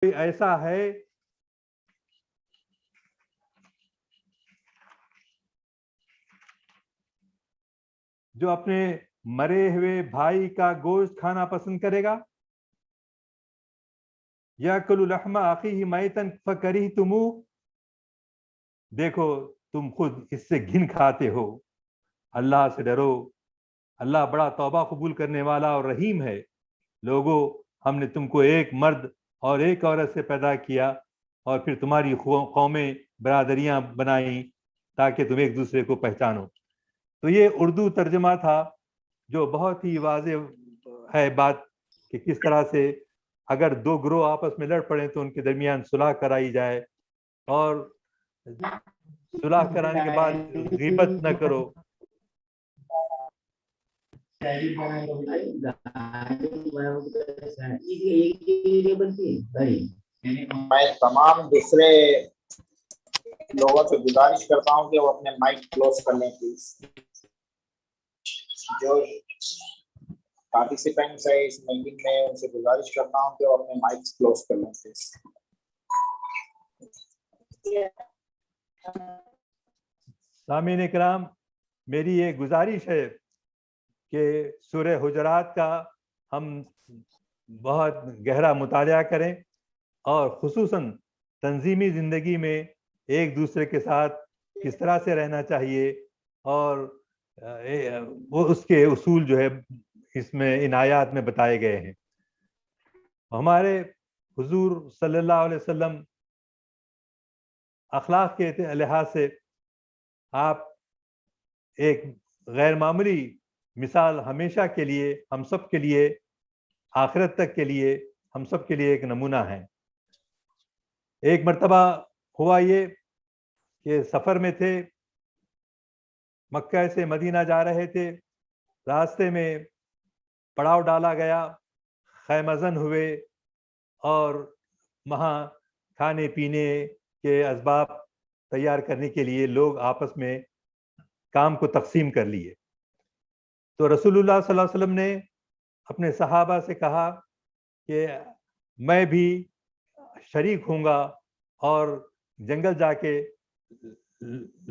کوئی ایسا ہے جو اپنے مرے ہوئے بھائی کا گوشت کھانا پسند کرے گا؟ یاکل لحم اخیہ میتا فکرہتموہ، دیکھو تم خود اس سے گھن کھاتے ہو. اللہ سے ڈرو، اللہ بڑا توبہ قبول کرنے والا اور رحیم ہے. لوگوں، ہم نے تم کو ایک مرد اور ایک عورت سے پیدا کیا اور پھر تمہاری قومیں برادریاں بنائیں تاکہ تم ایک دوسرے کو پہچانو. تو یہ اردو ترجمہ تھا جو بہت ہی واضح ہے بات کہ کس طرح سے اگر دو گروہ آپس میں لڑ پڑیں تو ان کے درمیان صلح کرائی جائے، اور صلح کرانے کے بعد غیبت نہ کرو. میں تمام دوسرے لوگوں سے گزارش کرتا ہوں کہ وہ اپنے مائک کلوز کر لیں پلیز. جو پارٹیسپینٹس ہے اس میٹنگ میں ان سے گزارش کرتا ہوں کہ وہ اپنے مائک کلوز کر لیں پلیز. سامعین کرام، میری یہ گزارش ہے کہ سورہ حجرات کا ہم بہت گہرا مطالعہ کریں اور خصوصاً تنظیمی زندگی میں ایک دوسرے کے ساتھ کس طرح سے رہنا چاہیے، اور وہ اس کے اصول جو ہے اس میں ان آیات میں بتائے گئے ہیں. ہمارے حضور صلی اللہ علیہ وسلم اخلاق کے لحاظ سے آپ ایک غیر معمولی مثال ہمیشہ کے لیے ہم سب کے لیے، آخرت تک کے لیے ہم سب کے لیے ایک نمونہ ہیں. ایک مرتبہ ہوا یہ کہ سفر میں تھے، مکہ سے مدینہ جا رہے تھے، راستے میں پڑاؤ ڈالا گیا، خیمہ زن ہوئے اور وہاں کھانے پینے کے اسباب تیار کرنے کے لیے لوگ آپس میں کام کو تقسیم کر لیے. تو رسول اللہ صلی اللہ علیہ وسلم نے اپنے صحابہ سے کہا کہ میں بھی شریک ہوں گا اور جنگل جا کے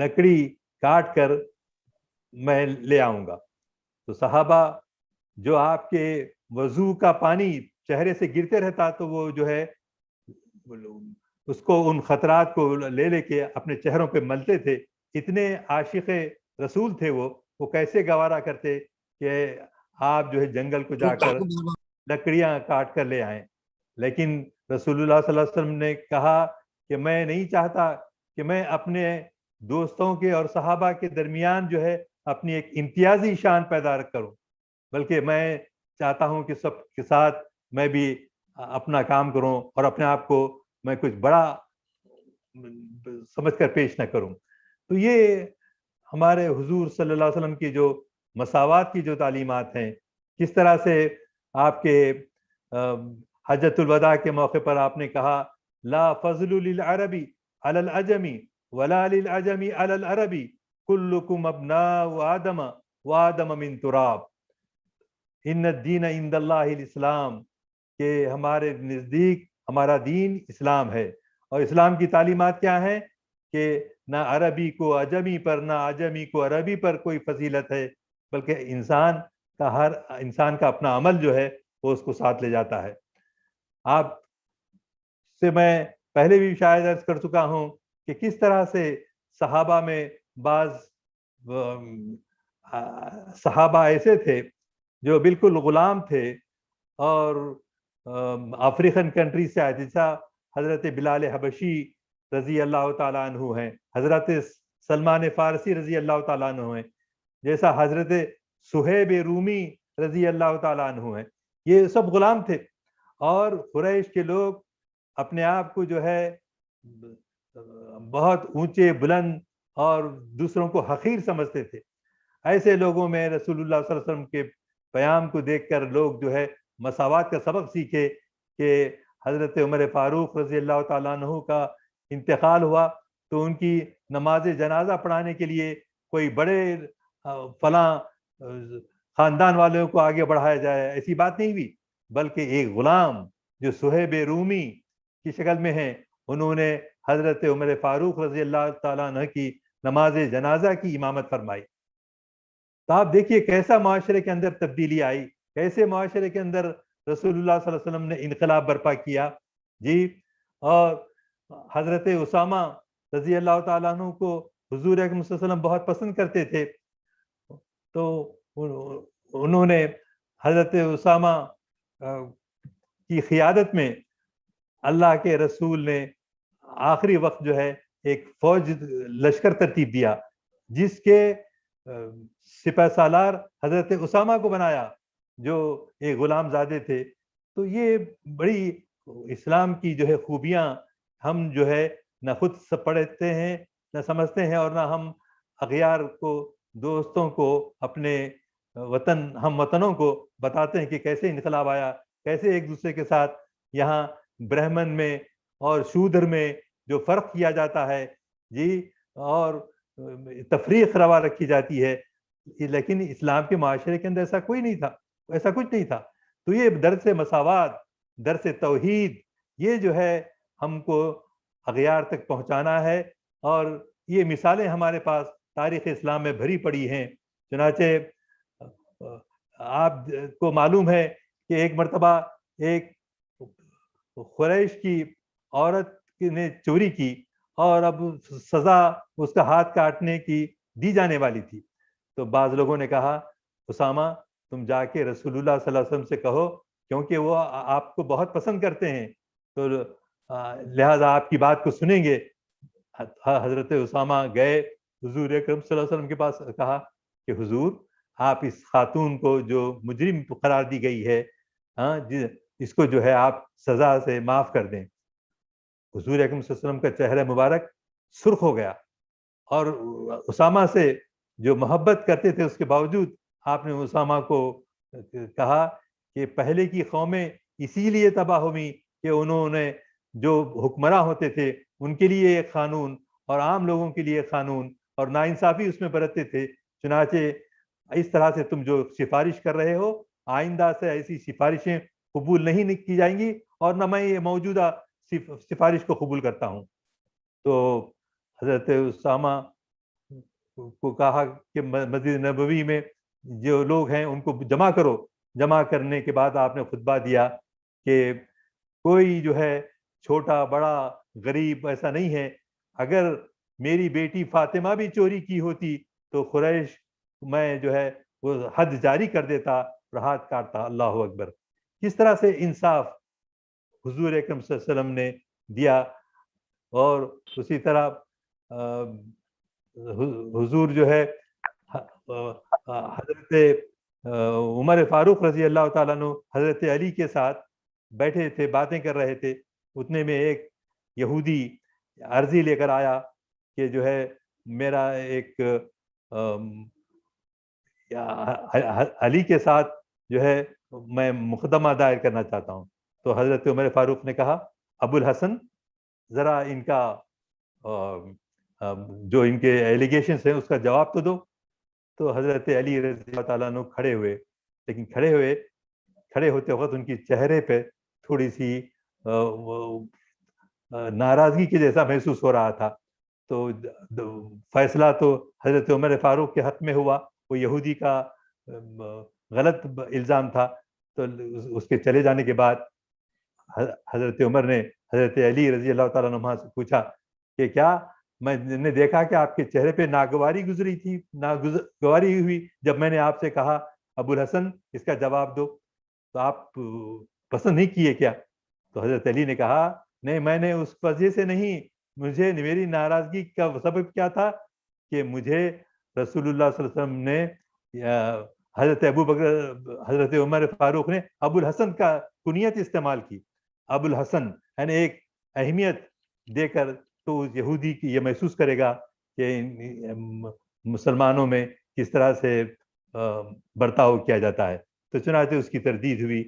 لکڑی کاٹ کر میں لے آؤں گا. تو صحابہ جو آپ کے وضو کا پانی چہرے سے گرتے رہتا تو وہ جو ہے اس کو ان خطرات کو لے کے اپنے چہروں پہ ملتے تھے. اتنے عاشق رسول تھے وہ کیسے گوارا کرتے کہ آپ جو ہے جنگل کو جا کر لکڑیاں کاٹ کر لے آئیں. لیکن رسول اللہ صلی اللہ علیہ وسلم نے کہا کہ میں نہیں چاہتا کہ میں اپنے دوستوں کے اور صحابہ کے درمیان جو ہے اپنی ایک امتیازی شان پیدا کروں، بلکہ میں چاہتا ہوں کہ سب کے ساتھ میں بھی اپنا کام کروں اور اپنے آپ کو میں کچھ بڑا سمجھ کر پیش نہ کروں. تو یہ ہمارے حضور صلی اللہ علیہ وسلم کی جو مساوات کی جو تعلیمات ہیں، کس طرح سے آپ کے حجۃ الوداع کے موقع پر آپ نے کہا لا فضل للعربی علی العجمی ولا للعجمی علی العربی کلکم ابناء آدم وآدم من تراب ان الدین عند اللہ الاسلام، کہ ہمارے نزدیک ہمارا دین اسلام ہے. اور اسلام کی تعلیمات کیا ہیں کہ نہ عربی کو عجمی پر نہ عجمی کو عربی پر کوئی فضیلت ہے، بلکہ ہر انسان کا اپنا عمل جو ہے وہ اس کو ساتھ لے جاتا ہے. آپ سے میں پہلے بھی شاید عرض کر چکا ہوں کہ کس طرح سے صحابہ میں بعض صحابہ ایسے تھے جو بالکل غلام تھے اور افریقن کنٹری سے آئے، جیسا حضرت بلال حبشی رضی اللہ تعالیٰ عنہ ہیں، حضرت سلمان فارسی رضی اللہ تعالیٰ عنہ ہیں، جیسا حضرت صہیب رومی رضی اللہ تعالیٰ عنہ ہیں. یہ سب غلام تھے اور قریش کے لوگ اپنے آپ کو جو ہے بہت اونچے بلند اور دوسروں کو حقیر سمجھتے تھے. ایسے لوگوں میں رسول اللہ صلی اللہ علیہ وسلم کے پیام کو دیکھ کر لوگ جو ہے مساوات کا سبق سیکھے کہ حضرت عمر فاروق رضی اللہ تعالیٰ عنہ کا انتقال ہوا تو ان کی نماز جنازہ پڑھانے کے لیے کوئی بڑے فلاں خاندان والوں کو آگے بڑھایا جائے، ایسی بات نہیں ہوئی، بلکہ ایک غلام جو صہیب رومی کی شکل میں ہیں، انہوں نے حضرت عمر فاروق رضی اللہ تعالیٰ عنہ کی نماز جنازہ کی امامت فرمائی۔ تو آپ دیکھیے کیسا معاشرے کے اندر تبدیلی آئی، کیسے معاشرے کے اندر رسول اللہ صلی اللہ علیہ وسلم نے انقلاب برپا کیا جی۔ اور حضرت اسامہ رضی اللہ تعالیٰ عنہ کو حضور اکرم صلی اللہ علیہ وسلم بہت پسند کرتے تھے، تو انہوں نے حضرت اسامہ کی قیادت میں اللہ کے رسول نے آخری وقت جو ہے ایک فوج لشکر ترتیب دیا، جس کے سپہ سالار حضرت اسامہ کو بنایا جو ایک غلام زادے تھے۔ تو یہ بڑی اسلام کی جو ہے خوبیاں ہم جو ہے نہ خود پڑھتے ہیں نہ سمجھتے ہیں، اور نہ ہم اغیار کو، دوستوں کو، اپنے وطن ہم وطنوں کو بتاتے ہیں کہ کیسے انقلاب آیا، کیسے ایک دوسرے کے ساتھ یہاں برہمن میں اور شودر میں جو فرق کیا جاتا ہے جی، اور تفریق روا رکھی جاتی ہے، لیکن اسلام کے معاشرے کے اندر ایسا کوئی نہیں تھا، ایسا کچھ نہیں تھا۔ تو یہ درس مساوات، درس توحید، یہ جو ہے ہم کو اغیار تک پہنچانا ہے، اور یہ مثالیں ہمارے پاس تاریخ اسلام میں بھری پڑی ہیں۔ چنانچہ آپ کو معلوم ہے کہ ایک مرتبہ ایک قریش کی عورت نے چوری کی، اور اب سزا اس کا ہاتھ کاٹنے کی دی جانے والی تھی، تو بعض لوگوں نے کہا اسامہ تم جا کے رسول اللہ صلی اللہ علیہ وسلم سے کہو، کیونکہ وہ آپ کو بہت پسند کرتے ہیں، تو لہذا آپ کی بات کو سنیں گے۔ حضرت اسامہ گئے حضور اکرم صلی اللہ علیہ وسلم کے پاس، کہا کہ حضور آپ اس خاتون کو جو مجرم قرار دی گئی ہے، اس کو جو ہے آپ سزا سے معاف کر دیں۔ حضور اکرم صلی اللہ علیہ وسلم کا چہرہ مبارک سرخ ہو گیا، اور اسامہ سے جو محبت کرتے تھے اس کے باوجود آپ نے اسامہ کو کہا کہ پہلے کی قومیں اسی لیے تباہ ہوئی کہ انہوں نے جو حکمراں ہوتے تھے ان کے لیے ایک قانون اور عام لوگوں کے لیے قانون، اور ناانصافی اس میں برتتے تھے۔ چنانچہ اس طرح سے تم جو سفارش کر رہے ہو، آئندہ سے ایسی سفارشیں قبول نہیں کی جائیں گی، اور نہ میں یہ موجودہ سفارش کو قبول کرتا ہوں۔ تو حضرت اسامہ کو کہا کہ مسجد نبوی میں جو لوگ ہیں ان کو جمع کرو۔ جمع کرنے کے بعد آپ نے خطبہ دیا کہ کوئی جو ہے چھوٹا بڑا غریب ایسا نہیں ہے، اگر میری بیٹی فاطمہ بھی چوری کی ہوتی تو قریش میں جو ہے وہ حد جاری کر دیتا اور ہاتھ کاٹتا۔ اللہ اکبر! کس طرح سے انصاف حضور اکرم صلی اللہ علیہ وسلم نے دیا۔ اور اسی طرح حضور جو ہے حضرت عمر فاروق رضی اللہ تعالیٰ عنہ حضرت علی کے ساتھ بیٹھے تھے، باتیں کر رہے تھے، اتنے میں ایک یہودی عرضی لے کر آیا کہ جو ہے میرا ایک علی کے ساتھ جو ہے میں مقدمہ دائر کرنا چاہتا ہوں۔ تو حضرت عمر فاروق نے کہا ابو الحسن ذرا ان کا جو ان کے ایلیگیشنز ہیں اس کا جواب تو دو۔ تو حضرت علی رضی اللہ تعالیٰ عنہ کھڑے ہوئے، لیکن کھڑے ہوتے وقت ان کی چہرے پہ تھوڑی سی ناراضگی کے جیسا محسوس ہو رہا تھا۔ تو فیصلہ تو حضرت عمر فاروق کے حق میں ہوا، وہ یہودی کا غلط الزام تھا۔ تو اس کے چلے جانے کے بعد حضرت عمر نے حضرت علی رضی اللہ تعالیٰ عنہ سے پوچھا کہ کیا میں نے دیکھا کہ آپ کے چہرے پہ ناگواری گزری تھی، ناگواری ہوئی جب میں نے آپ سے کہا ابو الحسن اس کا جواب دو، تو آپ پسند نہیں کیے کیا؟ تو حضرت علی نے کہا نہیں، میں نے اس وجہ سے نہیں، مجھے میری ناراضگی کا سبب کیا تھا کہ مجھے رسول اللہ صلی اللہ علیہ وسلم نے حضرت عمر فاروق نے ابو الحسن کا کنیت استعمال کی، ابو الحسن یعنی ایک اہمیت دے کر، تو یہودی کی یہ محسوس کرے گا کہ مسلمانوں میں کس طرح سے برتاؤ کیا جاتا ہے۔ تو چنانچہ اس کی تردید ہوئی۔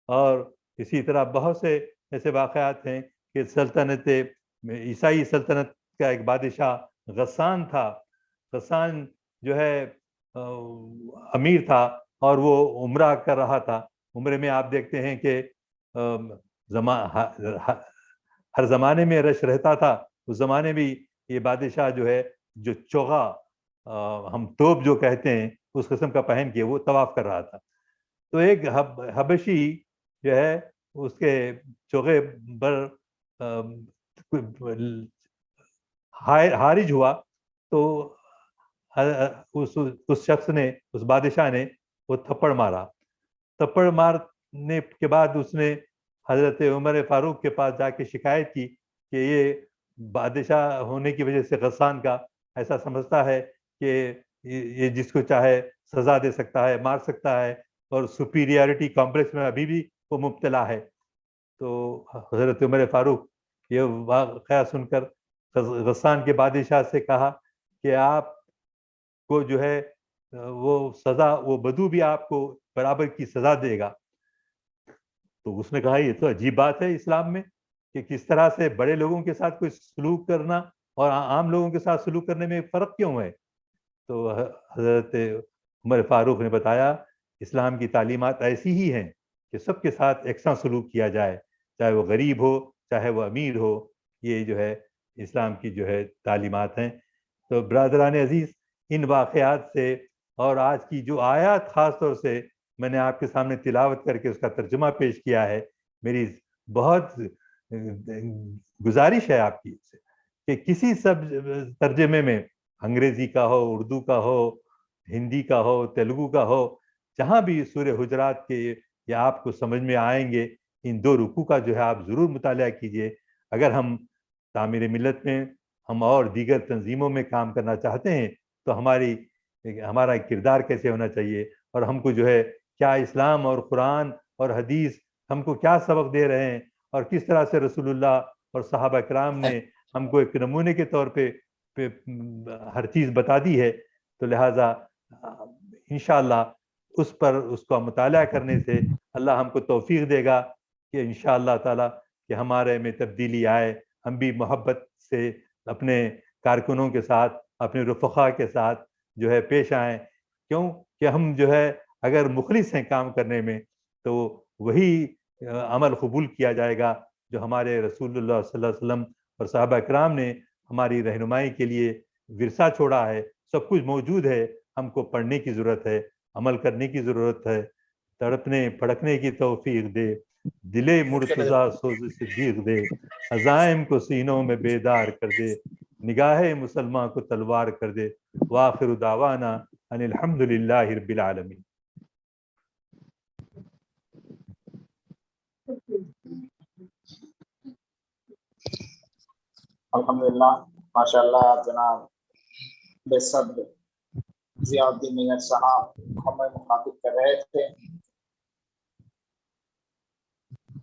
اور اسی طرح بہت سے ایسے واقعات ہیں کہ سلطنت عیسائی سلطنت کا ایک بادشاہ غسان تھا۔ غسان جو ہے امیر تھا اور وہ عمرہ کر رہا تھا۔ عمرے میں آپ دیکھتے ہیں کہ ہر زمانے میں رش رہتا تھا. اس زمانے میں یہ بادشاہ جو ہے جو چوغا ہم توپ جو کہتے ہیں اس قسم کا پہن کے وہ طواف کر رہا تھا. تو ایک حبشی جو ہے اس کے چوغے پر حارج ہوا تو اس شخص نے, اس بادشاہ نے وہ تھپڑ مارا. تھپڑ مارنے کے بعد اس نے حضرت عمر فاروق کے پاس جا کے شکایت کی کہ یہ بادشاہ ہونے کی وجہ سے غسان کا ایسا سمجھتا ہے کہ یہ جس کو چاہے سزا دے سکتا ہے, مار سکتا ہے, اور سپیریارٹی کمپلیکس میں ابھی بھی وہ مبتلا ہے. تو حضرت عمر فاروق یہ واقعہ سن کر غسان کے بادشاہ سے کہا کہ آپ کو جو ہے وہ سزا, وہ بدو بھی آپ کو برابر کی سزا دے گا. تو اس نے کہا یہ تو عجیب بات ہے اسلام میں کہ کس طرح سے بڑے لوگوں کے ساتھ کوئی سلوک کرنا اور عام لوگوں کے ساتھ سلوک کرنے میں فرق کیوں ہے. تو حضرت عمر فاروق نے بتایا اسلام کی تعلیمات ایسی ہی ہیں کہ سب کے ساتھ یکساں سلوک کیا جائے, چاہے وہ غریب ہو چاہے وہ امیر ہو. یہ جو ہے اسلام کی جو ہے تعلیمات ہیں. تو برادران عزیز, ان واقعات سے اور آج کی جو آیات خاص طور سے میں نے آپ کے سامنے تلاوت کر کے اس کا ترجمہ پیش کیا ہے, میری بہت گزارش ہے آپ کی کہ کسی سب ترجمے میں, انگریزی کا ہو, اردو کا ہو, ہندی کا ہو, تیلگو کا ہو, جہاں بھی سورہ حجرات کے یہ آپ کو سمجھ میں آئیں گے, ان 2 رکوع کا جو ہے آپ ضرور مطالعہ کیجئے. اگر ہم تعمیر ملت میں ہم اور دیگر تنظیموں میں کام کرنا چاہتے ہیں تو ہمارا کردار کیسے ہونا چاہیے, اور ہم کو جو ہے کیا اسلام اور قرآن اور حدیث ہم کو کیا سبق دے رہے ہیں, اور کس طرح سے رسول اللہ اور صحابہ کرام نے ہم کو ایک نمونے کے طور پہ ہر چیز بتا دی ہے. تو لہٰذا انشاءاللہ اس کو مطالعہ کرنے سے اللہ ہم کو توفیق دے گا کہ انشاءاللہ تعالی کہ ہمارے میں تبدیلی آئے, ہم بھی محبت سے اپنے کارکنوں کے ساتھ, اپنے رفقا کے ساتھ جو ہے پیش آئیں. کیوں کہ ہم جو ہے اگر مخلص ہیں کام کرنے میں تو وہی عمل قبول کیا جائے گا جو ہمارے رسول اللہ صلی اللہ علیہ وسلم اور صحابہ کرام نے ہماری رہنمائی کے لیے ورثہ چھوڑا ہے. سب کچھ موجود ہے, ہم کو پڑھنے کی ضرورت ہے, عمل کرنے کی ضرورت ہے. تڑپنے پھڑکنے کی توفیق دے, دلے مرتضیٰ سوز صدیق دے, عزائم کو سینوں میں بیدار کر دے, نگاہ مسلمان کو تلوار کر دے. وآخر دعوانا ان الحمدللہ رب العالمین. الحمدللہ, ماشاء اللہ. جناب بے صبر ضیاء الدین میاں صاحب ہمیں مخاطب کر رہے تھے.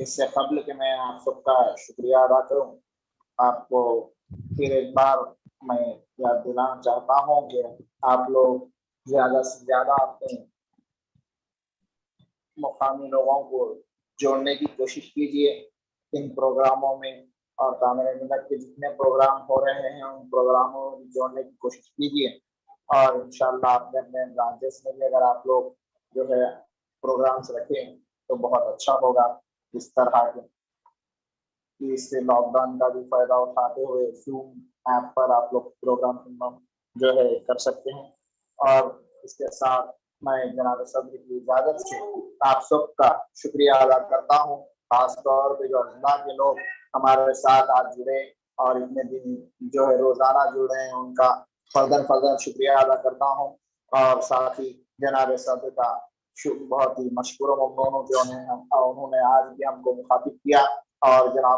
اس سے قبل کہ میں آپ سب کا شکریہ ادا کروں, آپ کو پھر ایک بار میں یاد دلانا چاہتا ہوں کہ آپ لوگ زیادہ سے زیادہ اپنے مقامی لوگوں کو جوڑنے کی کوشش کیجیے ان پروگراموں میں, اور تعمیر ملت کے جتنے پروگرام ہو رہے ہیں ان پروگراموں میں جوڑنے کی کوشش کیجیے. اور انشاءاللہ اپنے برانچز میں بھی اگر آپ لوگ جو ہے پروگرامس رکھیں تو بہت اچھا ہوگا. اس طرح کے اس سے لاک ڈاؤن کا بھی فائدہ اٹھاتے ہوئے زوم ایپ پر آپ لوگ پروگرام جو ہے کر سکتے ہیں. اور اس کے ساتھ میں جناب صدر کی اجازت سے آپ سب کا شکریہ ادا کرتا ہوں, خاص طور پہ جو اضلاع کے لوگ ہمارے ساتھ آج جڑے اور اتنے دن جو ہے روزانہ جڑے ہیں ان کا فرداً شکریہ ادا کرتا ہوں. اور ساتھ ہی جناب صدر کا بہت ہی مشکور و ممنون ہوں کہ انہوں نے آج بھی ہم کو مخاطب کیا, اور جناب